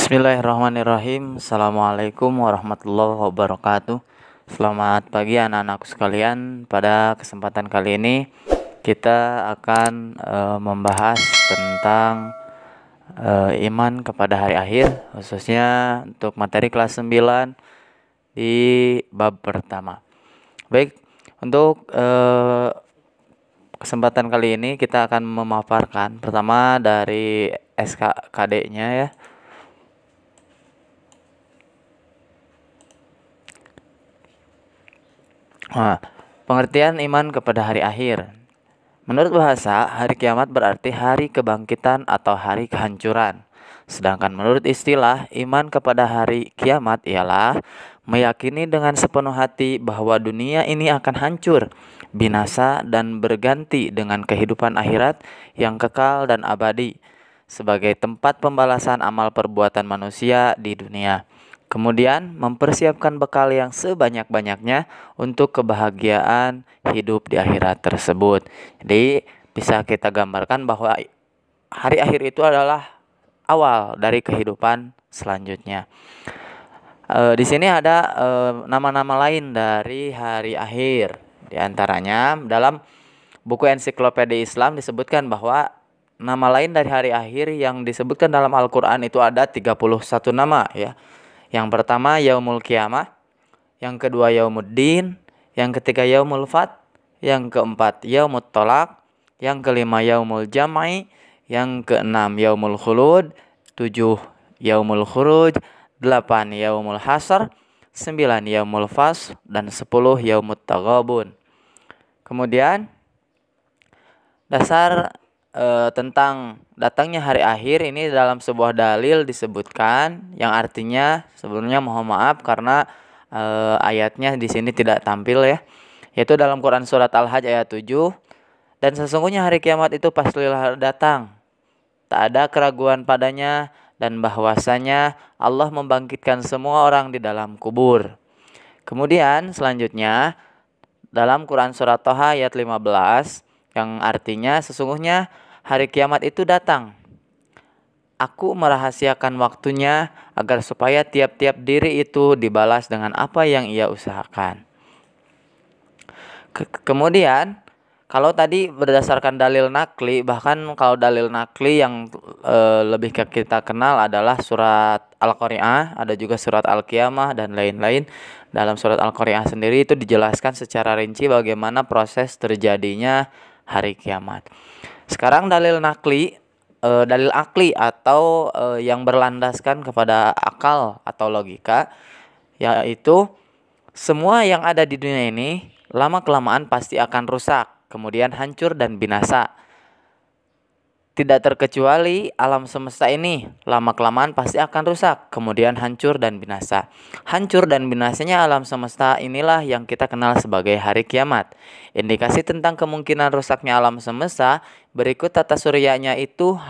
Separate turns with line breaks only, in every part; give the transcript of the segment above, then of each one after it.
Bismillahirrahmanirrahim. Assalamualaikum warahmatullahi wabarakatuh. Selamat pagi anak-anakku sekalian. Pada kesempatan kali ini kita akan membahas tentang iman kepada hari akhir, khususnya untuk materi kelas 9 di bab pertama. Baik, untuk kesempatan kali ini kita akan memaparkan pertama dari SKKD-nya ya. Nah, pengertian iman kepada hari akhir. Menurut bahasa, hari kiamat berarti hari kebangkitan atau hari kehancuran. Sedangkan menurut istilah, iman kepada hari kiamat ialah meyakini dengan sepenuh hati bahwa dunia ini akan hancur, binasa, dan berganti dengan kehidupan akhirat yang kekal dan abadi sebagai tempat pembalasan amal perbuatan manusia di dunia. Kemudian mempersiapkan bekal yang sebanyak-banyaknya untuk kebahagiaan hidup di akhirat tersebut. Jadi bisa kita gambarkan bahwa hari akhir itu adalah awal dari kehidupan selanjutnya. Di sini ada nama-nama lain dari hari akhir. Di antaranya dalam buku ensiklopedia Islam disebutkan bahwa nama lain dari hari akhir yang disebutkan dalam Al-Quran itu ada 31 nama ya. Yang pertama Yaumul Qiyamah, yang kedua Yaumuddin, yang ketiga Yaumul Fat, yang keempat Yaumut Tolak, yang kelima Yaumul Jam'i, yang keenam Yaumul Khulud, 7 Yaumul Khuruj, 8 Yaumul Hasr, 9 Yaumul Fas, dan 10 Yaumut Taghabun. Kemudian dasar tentang datangnya hari akhir ini dalam sebuah dalil disebutkan yang artinya sebelumnya mohon maaf karena ayatnya di sini tidak tampil ya, yaitu dalam Quran surat Al-Hajj ayat 7, dan sesungguhnya hari kiamat itu pastilah datang, tak ada keraguan padanya, dan bahwasanya Allah membangkitkan semua orang di dalam kubur. Kemudian selanjutnya dalam Quran surat Thaha ayat 15 yang artinya sesungguhnya hari kiamat itu datang. Aku merahasiakan waktunya agar supaya tiap-tiap diri itu dibalas dengan apa yang ia usahakan. Kemudian kalau tadi berdasarkan dalil nakli, bahkan kalau dalil nakli yang lebih kita kenal adalah surat Al-Qari'ah, ada juga surat Al-Qiyamah dan lain-lain. Dalam surat Al-Qari'ah sendiri itu dijelaskan secara rinci bagaimana proses terjadinya hari kiamat. Sekarang dalil nakli, dalil akli atau yang berlandaskan kepada akal atau logika, yaitu semua yang ada di dunia ini lama-kelamaan pasti akan rusak, kemudian hancur dan binasa. Tidak terkecuali alam semesta ini lama-kelamaan pasti akan rusak, kemudian hancur dan binasa. Hancur dan binasanya alam semesta inilah yang kita kenal sebagai hari kiamat. Indikasi tentang kemungkinan rusaknya alam semesta berikut tata suryanya itu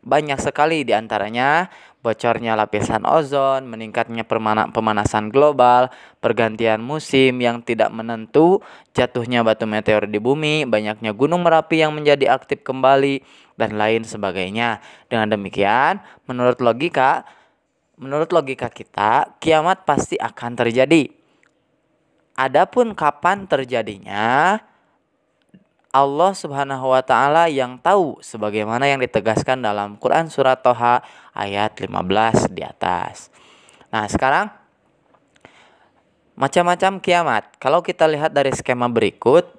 banyak sekali, diantaranya bocornya lapisan ozon, meningkatnya pemanasan global, pergantian musim yang tidak menentu, jatuhnya batu meteor di bumi, banyaknya gunung Merapi yang menjadi aktif kembali, dan lain sebagainya. Dengan demikian, menurut logika kita, kiamat pasti akan terjadi. Adapun kapan terjadinya, Allah Subhanahu wa taala yang tahu, sebagaimana yang ditegaskan dalam Quran surat Thaha ayat 15 di atas. Nah, sekarang macam-macam kiamat. Kalau kita lihat dari skema berikut,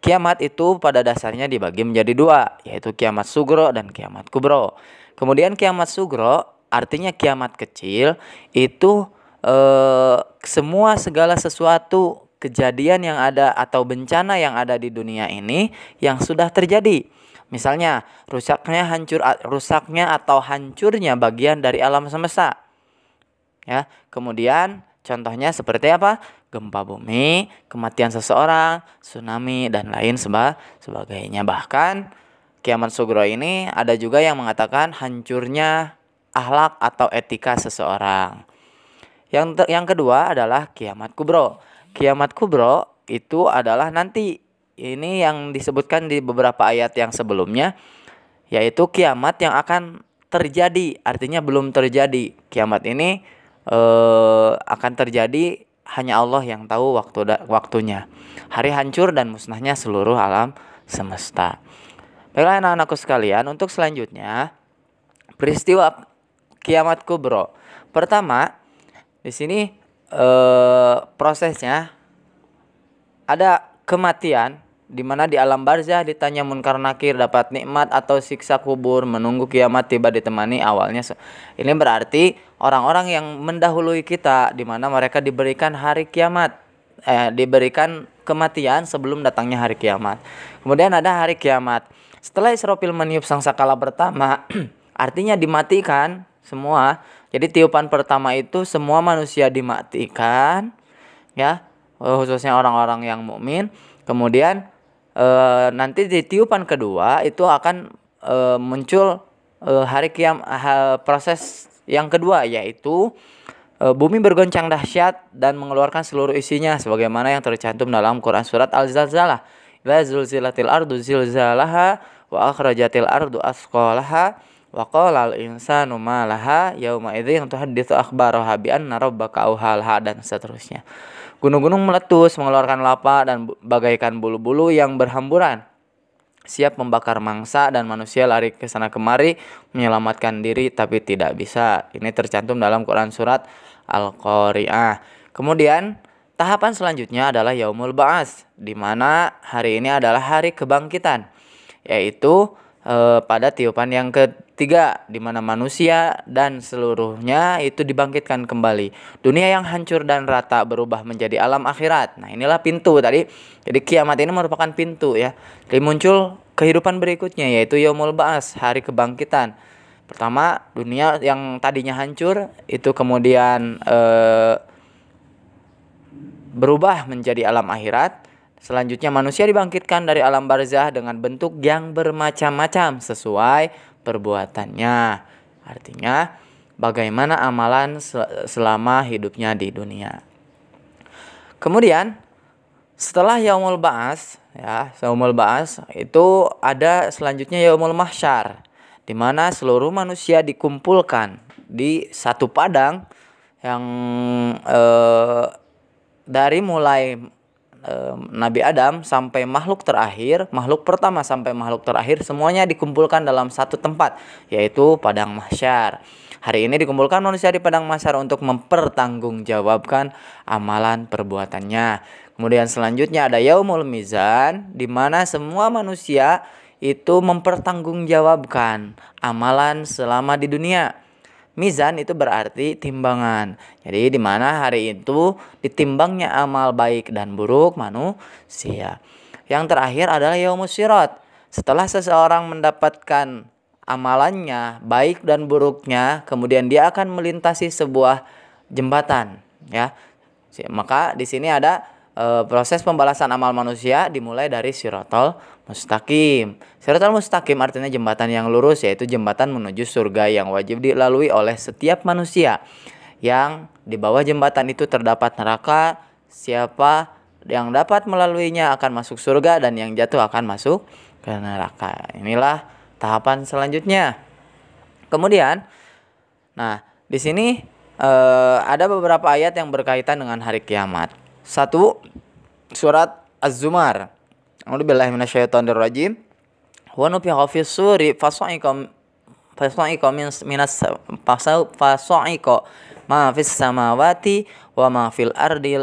kiamat itu pada dasarnya dibagi menjadi dua, yaitu kiamat sugro dan kiamat kubro. Kemudian kiamat sugro artinya kiamat kecil, itu semua segala sesuatu kejadian yang ada atau bencana yang ada di dunia ini yang sudah terjadi. Misalnya rusaknya atau hancurnya bagian dari alam semesta. Ya, kemudian contohnya seperti apa? Gempa bumi, kematian seseorang, tsunami, dan lain sebagainya. Bahkan kiamat sugro ini ada juga yang mengatakan hancurnya akhlak atau etika seseorang. Yang kedua adalah kiamat kubro. Kiamat kubro itu adalah nanti ini yang disebutkan di beberapa ayat yang sebelumnya, yaitu kiamat yang akan terjadi, artinya belum terjadi. Kiamat ini akan terjadi, hanya Allah yang tahu waktunya. Hari hancur dan musnahnya seluruh alam semesta. Baiklah anak-anakku sekalian, untuk selanjutnya peristiwa kiamat kubro. Pertama, di sini prosesnya ada kematian, di mana di alam barzah ditanya munkar nakir, dapat nikmat atau siksa kubur, menunggu kiamat tiba ditemani awalnya. Ini berarti orang-orang yang mendahului kita, di mana mereka diberikan hari kiamat, diberikan kematian sebelum datangnya hari kiamat. Kemudian ada hari kiamat. Setelah Israfil meniup sangkakala pertama, artinya dimatikan semua. Jadi tiupan pertama itu semua manusia dimatikan, ya, khususnya orang-orang yang mukmin. Kemudian nanti di tiupan kedua itu akan muncul hari kiamat, proses yang kedua, yaitu bumi bergoncang dahsyat dan mengeluarkan seluruh isinya sebagaimana yang tercantum dalam Quran surat Al-Zalzalah. La zulzilatil ardu zilzalaha wa akhrajatil ardu asqalaha wa qala al-insanu ma laha yauma idzin tuhadditsu akhbaraha bi anna rabbaka auhalha, dan seterusnya. Gunung-gunung meletus mengeluarkan lava dan bagaikan bulu-bulu yang berhamburan, siap membakar mangsa, dan manusia lari ke sana kemari menyelamatkan diri tapi tidak bisa. Ini tercantum dalam Quran surat Al-Qari'ah. Kemudian tahapan selanjutnya adalah Yaumul Ba'ats, di mana hari ini adalah hari kebangkitan, yaitu pada tiupan yang ketiga, di mana manusia dan seluruhnya itu dibangkitkan kembali. Dunia yang hancur dan rata berubah menjadi alam akhirat. Nah, inilah pintu tadi. Jadi kiamat ini merupakan pintu, ya. Jadi muncul kehidupan berikutnya, yaitu Yaumul Ba'ats, hari kebangkitan. Pertama, dunia yang tadinya hancur itu kemudian berubah menjadi alam akhirat. Selanjutnya manusia dibangkitkan dari alam barzah dengan bentuk yang bermacam-macam sesuai perbuatannya. Artinya bagaimana amalan selama hidupnya di dunia. Kemudian setelah Yaumul Ba'ats, ya, Yaumul Ba'ats itu ada selanjutnya Yaumul Mahsyar, di mana seluruh manusia dikumpulkan di satu padang yang dari mulai Nabi Adam sampai makhluk terakhir, makhluk pertama sampai makhluk terakhir, semuanya dikumpulkan dalam satu tempat, yaitu Padang Mahsyar. Hari ini dikumpulkan manusia di Padang Mahsyar untuk mempertanggungjawabkan amalan perbuatannya. Kemudian selanjutnya ada Yaumul Mizan, di mana semua manusia itu mempertanggungjawabkan amalan selama di dunia. Mizan itu berarti timbangan. Jadi di mana hari itu ditimbangnya amal baik dan buruk manusia. Yang terakhir adalah Yaumus Sirat. Setelah seseorang mendapatkan amalannya baik dan buruknya, kemudian dia akan melintasi sebuah jembatan, ya. Maka di sini ada proses pembalasan amal manusia dimulai dari Siratal Mustaqim. Siratal Mustaqim artinya jembatan yang lurus, yaitu jembatan menuju surga yang wajib dilalui oleh setiap manusia. Yang di bawah jembatan itu terdapat neraka. Siapa yang dapat melaluinya akan masuk surga, dan yang jatuh akan masuk ke neraka. Inilah tahapan selanjutnya. Kemudian, nah di sini ada beberapa ayat yang berkaitan dengan hari kiamat. 1. Surat Az-Zumar. A'udzubillahi minasyaitonirrajim. Wa nufiqa fis suri fasa'iqa ma fis samawati wa ma fil ardi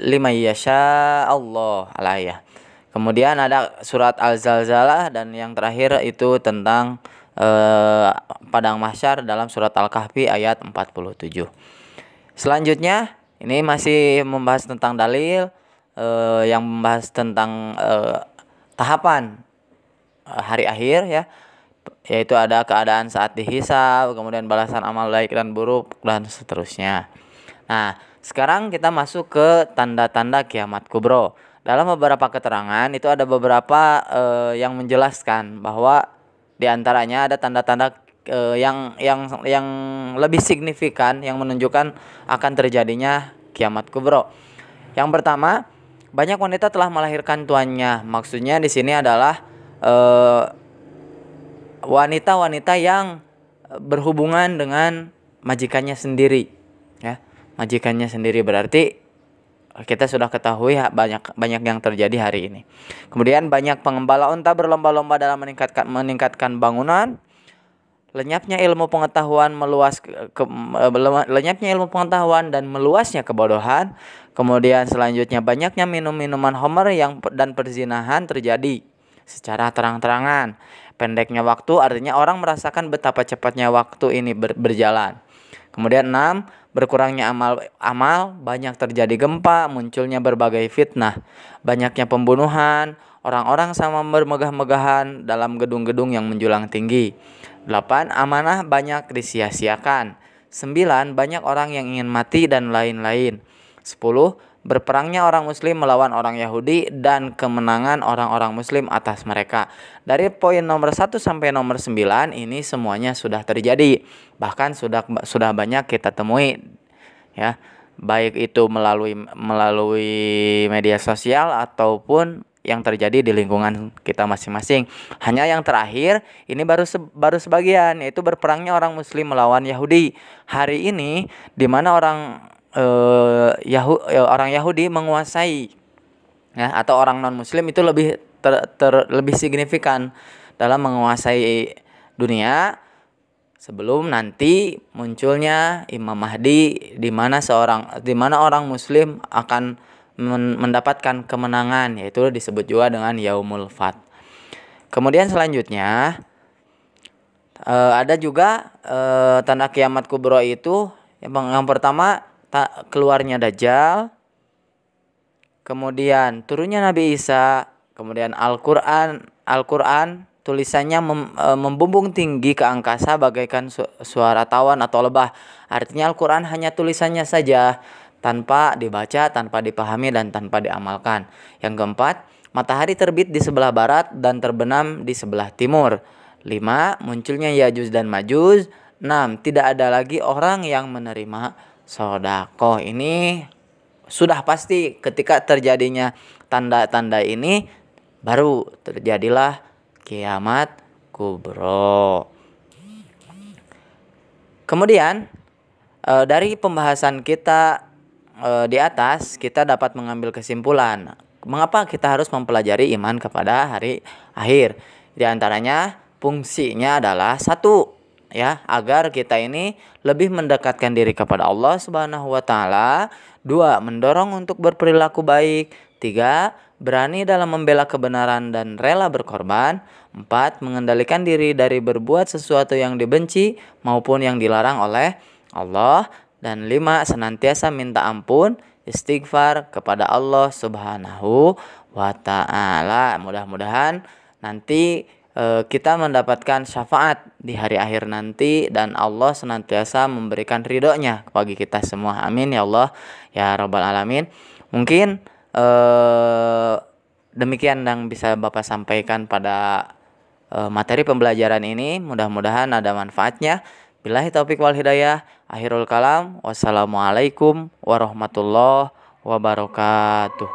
liman yasha Allah alayah. Kemudian ada surat Al-Zalzalah, dan yang terakhir itu tentang Padang Mahsyar dalam surat Al-Kahfi ayat 47. Selanjutnya ini masih membahas tentang dalil yang membahas tentang tahapan hari akhir, ya, yaitu ada keadaan saat dihisab, kemudian balasan amal baik dan buruk, dan seterusnya. Nah, sekarang kita masuk ke tanda-tanda kiamat kubro. Dalam beberapa keterangan itu ada beberapa yang menjelaskan bahwa diantaranya ada tanda-tanda yang lebih signifikan yang menunjukkan akan terjadinya kiamat kubro. Yang pertama, banyak wanita telah melahirkan tuannya. Maksudnya di sini adalah wanita-wanita yang berhubungan dengan majikannya sendiri, ya. Majikannya sendiri berarti kita sudah ketahui banyak yang terjadi hari ini. Kemudian banyak pengembala unta berlomba-lomba dalam meningkatkan bangunan. Lenyapnya ilmu pengetahuan lenyapnya ilmu pengetahuan dan meluasnya kebodohan. Kemudian selanjutnya banyaknya minuman homer dan perzinahan terjadi secara terang-terangan. Pendeknya waktu artinya orang merasakan betapa cepatnya waktu ini berjalan. Kemudian 6, berkurangnya amal, banyak terjadi gempa, munculnya berbagai fitnah, banyaknya pembunuhan, orang-orang sama bermegah-megahan dalam gedung-gedung yang menjulang tinggi. 8, amanah banyak disia-siakan. 9, banyak orang yang ingin mati dan lain-lain. 10, berperangnya orang muslim melawan orang Yahudi dan kemenangan orang-orang muslim atas mereka. Dari poin nomor 1 sampai nomor 9 ini semuanya sudah terjadi. Bahkan sudah banyak kita temui, ya. Baik itu melalui media sosial ataupun yang terjadi di lingkungan kita masing-masing. Hanya yang terakhir ini baru sebagian, yaitu berperangnya orang muslim melawan Yahudi. Hari ini di mana orang Yahudi menguasai, ya, atau orang non muslim itu lebih lebih signifikan dalam menguasai dunia sebelum nanti munculnya Imam Mahdi, di mana orang muslim akan mendapatkan kemenangan, yaitu disebut juga dengan Yaumul Fath. Kemudian selanjutnya ada juga tanda kiamat kubro itu yang pertama keluarnya Dajjal, kemudian turunnya Nabi Isa, kemudian Al-Quran tulisannya membumbung tinggi ke angkasa bagaikan suara tawan atau lebah. Artinya Al-Quran hanya tulisannya saja, tanpa dibaca, tanpa dipahami, dan tanpa diamalkan. Yang keempat, matahari terbit di sebelah barat dan terbenam di sebelah timur. 5, munculnya Yajuj dan Majuj. 6, tidak ada lagi orang yang menerima sedekah. Ini sudah pasti ketika terjadinya tanda-tanda ini baru terjadilah kiamat kubro. Kemudian dari pembahasan kita di atas kita dapat mengambil kesimpulan mengapa kita harus mempelajari iman kepada hari akhir. Di antaranya fungsinya adalah 1, ya, agar kita ini lebih mendekatkan diri kepada Allah Subhanahu wa taala. 2, mendorong untuk berperilaku baik. 3, berani dalam membela kebenaran dan rela berkorban. 4, mengendalikan diri dari berbuat sesuatu yang dibenci maupun yang dilarang oleh Allah. Dan 5, senantiasa minta ampun, istighfar kepada Allah Subhanahu wa taala. Mudah-mudahan nanti kita mendapatkan syafaat di hari akhir nanti dan Allah senantiasa memberikan ridhonya bagi kita semua. Amin ya Allah ya rabbal alamin. Mungkin demikian yang bisa Bapak sampaikan pada materi pembelajaran ini. Mudah-mudahan ada manfaatnya. Billahi taufik wal hidayah. Akhirul kalam. Wassalamualaikum warahmatullahi wabarakatuh.